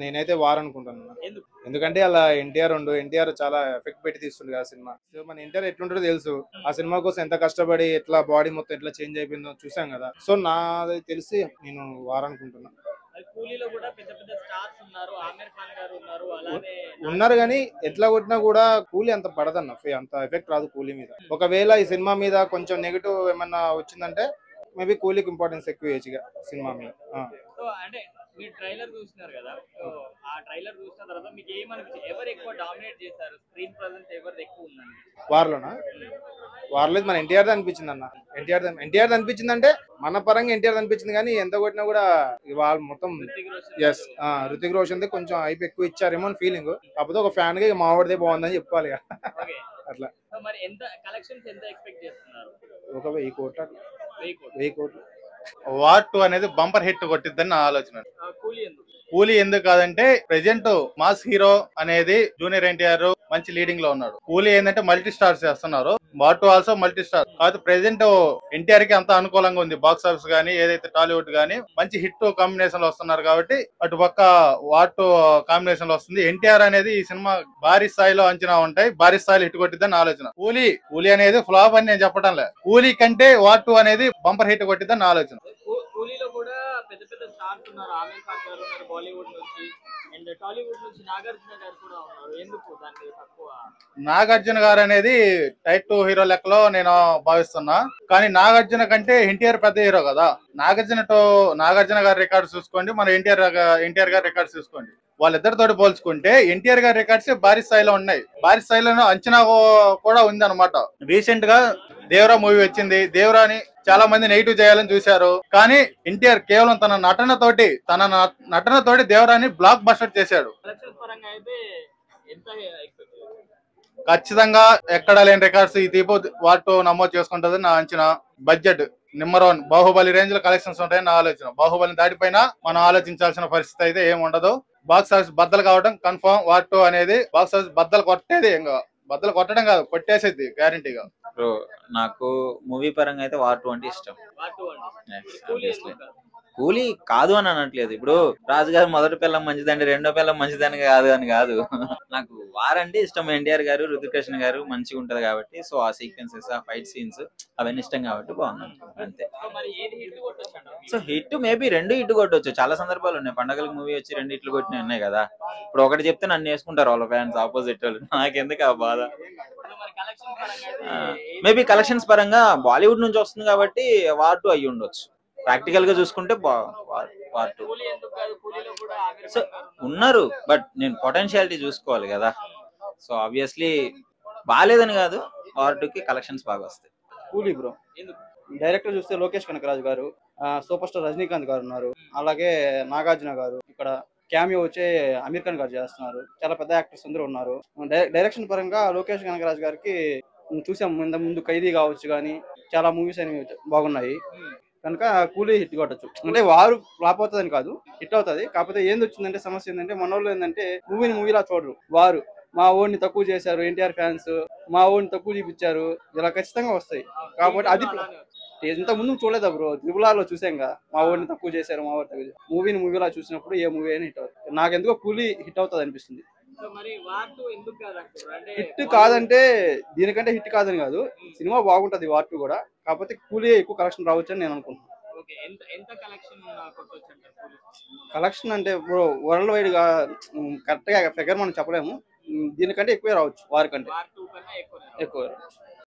నేనైతే వార్ అనుకుంటున్నాను. ఎందుకంటే అలా ఎన్టీఆర్ చాలా ఎఫెక్ట్ పెట్టి తీస్తుండే ఆ సినిమా. సో మన ఎన్టీఆర్ ఎట్లుంటాడో తెలుసు. ఆ సినిమా కోసం ఎంత కష్టపడి ఎట్లా బాడీ మొత్తం ఎట్లా చేంజ్ అయిపోయిందో చూసాం కదా. సో నాది తెలిసి నేను వార్ అనుకుంటున్నా. కూలీలో కూడా పెద్ద పెద్ద స్టార్స్ ఉన్నారు, ఆమిర్ ఖాన్ గారు ఉన్నారు, అలానే ఉన్నారు కానీ ఎట్లా కొట్టినా కూడా కూలీ అంత పడదన్న, అంత ఎఫెక్ట్ రాదు కూలీ మీద. ఒకవేళ ఈ సినిమా మీద కొంచెం నెగిటివ్ ఏమన్నా వచ్చిందంటే మేబీ కూలీకి ఇంపార్టెన్స్ ఎక్కువ ఇక సినిమా మీద. సో అంటే మీరు ట్రైలర్ చూస్తున్నారు కదా, సో ఆ ట్రైలర్ చూసిన తర్వాత మీకు ఏమనిపించింది? ఎవరు ఎక్కువ డామినేట్ చేశారు? స్క్రీన్ ప్రెజెన్స్ ఎవరిది ఎక్కువ ఉందండి వార్లోనా? వార్లో మన ఎన్టీఆర్ అనిపించింది అన్న. ఎన్టీఆర్ అనిపించింది అంటే మన పరంగా ఎన్టీఆర్ అనిపించింది, కానీ ఎంత కొట్టినా కూడా వాళ్ళు మొత్తం ఎస్ రుతిక్ రోషన్ కొంచెం హైప్ ఎక్కువ ఇచ్చారేమో అని ఫీలింగ్. కాకపోతే ఒక ఫ్యాన్ గా మావాడిదే బాగుందని చెప్పుకోవాలి అట్లా. మరి ఎంత కలెక్షన్స్ ఎంత ఎక్స్పెక్ట్ చేస్తున్నారు? ఒక 1000 కోట్లు, 1000 కోట్లు. వార్ 2 అనేది బంపర్ హిట్ కొట్టిద్దని నా ఆలోచన. కూలీ ఎందుకు కాదంటే ప్రెజెంట్ మాస్ హీరో అనేది జూనియర్ ఎన్టీఆర్ మంచి లీడింగ్ లో ఉన్నాడు. కూలీ ఏంటంటే మల్టీ స్టార్స్ చేస్తున్నారు. War 2 also multi star. కాదు ప్రెజెంట్ ఎన్టీఆర్ కి అంత అనుకూలంగా ఉంది. బాక్స్ ఆఫీస్ గానీ ఏదైతే టాలీవుడ్ గానీ మంచి హిట్ కాంబినేషన్ లో వస్తున్నారు కాబట్టి అటు పక్క వార్ 2 కాంబినేషన్ లో వస్తుంది. ఎన్టీఆర్ అనేది ఈ సినిమా భారీ స్థాయిలో అంచనా ఉంటాయి, భారీ స్థాయిలో హిట్ కొట్టిద్దని ఆలోచన. కూలీ అనేది ఫ్లాప్ అని నేను చెప్పడం లేదు. కూలీ కంటే వార్ 2 అనేది బంపర్ హిట్ కొట్టిద్దని ఆలోచన. కూలీలో కూడా పెద్ద పెద్ద స్టార్స్ ఉన్నారు, ఆమిర్ ఖాన్ గారు ఉన్నారు బాలీవుడ్ నుంచి, అండ్ టాలీవుడ్ నుంచి నాగార్జున గారు కూడా ఉన్నారు. ఎందుకు దాన్ని తక్కువ? నాగార్జున గారు అనేది టైప్ 2 హీరో లెక్కలో నేను భావిస్తున్నా. కానీ నాగార్జున కంటే ఎన్టీఆర్ పెద్ద హీరో కదా. నాగార్జున గారి రికార్డ్స్ చూసుకోండి, మన ఎన్టీఆర్ గారి రికార్డ్స్ చూసుకోండి. వాళ్ళిద్దరితోటి పోల్చుకుంటే ఎన్టీఆర్ గారి రికార్డ్స్ భారీ స్థాయిలో ఉన్నాయి. భారీ స్థాయిలో అంచనా కూడా ఉంది అనమాట. రీసెంట్ గా దేవరా మూవీ వచ్చింది. దేవరాని చాలా మంది నెగిటివ్ చేయాలని చూశారు, కానీ ఎన్టీఆర్ కేవలం తన నటనతోటి దేవరాని బ్లాక్ బస్టర్ చేశాడు. ఖచ్చితంగా ఎక్కడా లేని రికార్డ్స్ ఈ తీపు వార్ 2 నమోదు చేసుకుంటుంది నా అంచనా. బడ్జెట్ నెంబర్ 1 బాహుబలి రేంజ్ లో కలెక్షన్స్ ఉంటాయని నా ఆలోచన. బాహుబలిని దాటిపోయినా మనం ఆలోచించాల్సిన పరిస్థితి అయితే ఏమి ఉండదు. బాక్స్ ఆఫీస్ బద్దలు కావడం కన్ఫర్మ్. వార్ 2 అనేది బాక్స్ ఆఫీస్ బద్దలు కొట్టేది, ఇంకా బద్దలు కొట్టడం కాదు కొట్టేసేది గ్యారంటీగా. నాకు మూవీ పరంగా అయితే వార్ 2 అంటే ఇష్టం. కూలీ కాదు అని అనట్లేదు. ఇప్పుడు రాజుగారు మొదటి పిల్లం మంచిదండి, రెండో పిల్లం మంచిదని కాదు. నాకు వార్ అంటే ఇష్టం. ఎన్టీఆర్ గారు, రుతిక్ రోషన్ గారు మంచిగా ఉంటది కాబట్టి, సో ఆ సీక్వెన్సెస్, ఆ ఫైట్ సీన్స్ అవన్నీ ఇష్టం కాబట్టి బాగున్నాయి అంతే. సో హిట్ మేబీ 2 హిట్ కొట్టవచ్చు. చాలా సందర్భాలు ఉన్నాయి. పండగలకు మూవీ వచ్చి 2 హిట్లు కొట్టినవి ఉన్నాయి కదా. ఇప్పుడు ఒకటి చెప్తే నన్ను వేసుకుంటారు వాళ్ళ ఫ్యాన్స్, ఆపోజిట్ వాళ్ళు. నాకెందుకు ఆ బాధ. మేబీ కలెక్షన్స్ పరంగా బాలీవుడ్ నుంచి వస్తుంది కాబట్టి వార్ 2 అయ్యి ఉండొచ్చు. ప్రాక్టికల్ గా చూసుకుంటే వార్ 2 సో ఉన్నారు, బట్ నేను పొటెన్షియాలిటీ చూసుకోవాలి కదా. సో ఆబ్వియస్లీ బాగాలేదని కాదు, వార్ 2 కి కలెక్షన్స్ బాగా వస్తాయి. కూలీ బ్రో. డైరెక్టర్ చూస్తే లోకేష్ కనకరాజు గారు, సూపర్ స్టార్ రజనీకాంత్ గారు ఉన్నారు, అలాగే నాగార్జున గారు. ఇక్కడ క్యామియో వచ్చే అమీర్ ఖాన్ గారు చేస్తున్నారు. చాలా పెద్ద యాక్టర్స్ అందరూ ఉన్నారు. డైరెక్షన్ పరంగా లోకేష్ కనకరాజు గారికి చూసాం ముందు ఖైదీ కావచ్చు, కానీ చాలా మూవీస్ అనేవి బాగున్నాయి కనుక కూలీ హిట్ కొట్టచ్చు. అంటే వారు ఫ్లాప్ అవుతుందని కాదు, హిట్ అవుతుంది. కాకపోతే ఏంది వచ్చిందంటే సమస్య ఏంటంటే మన వాళ్ళు ఏంటంటే మూవీలా చూడరు. వారు మా ఓడిని తక్కువ చేశారు, ఎన్టీఆర్ ఫ్యాన్స్ మా ఓడిని తక్కువ చూపించారు, ఇలా ఖచ్చితంగా వస్తాయి. కాబట్టి అది ఇంత ముందు చూడలేదా బ్రో? త్రిపులాలో చూసాంగా మా ఓడిని తక్కువ చేశారు, మా ఓడి మూవీలా చూసినప్పుడు ఏ మూవీ అయినా హిట్ అవుతుంది. నాకు ఎందుకో కూలీ హిట్ అవుతుంది అనిపిస్తుంది. హిట్ కాదంటే దీనికంటే హిట్ కాదని కాదు, సినిమా బాగుంటది వార్ 2 కూడా. కాకపోతే కూలీ ఎక్కువ కలెక్షన్ రావచ్చు అని నేను అనుకుంటున్నాను. కలెక్షన్ అంటే బ్రో వరల్డ్ వైడ్ గా కరెక్ట్ గా ఫిగర్ మనం చెప్పలేము. దీనికంటే ఎక్కువే రావచ్చు, వారి కంటే ఎక్కువ రావచ్చు.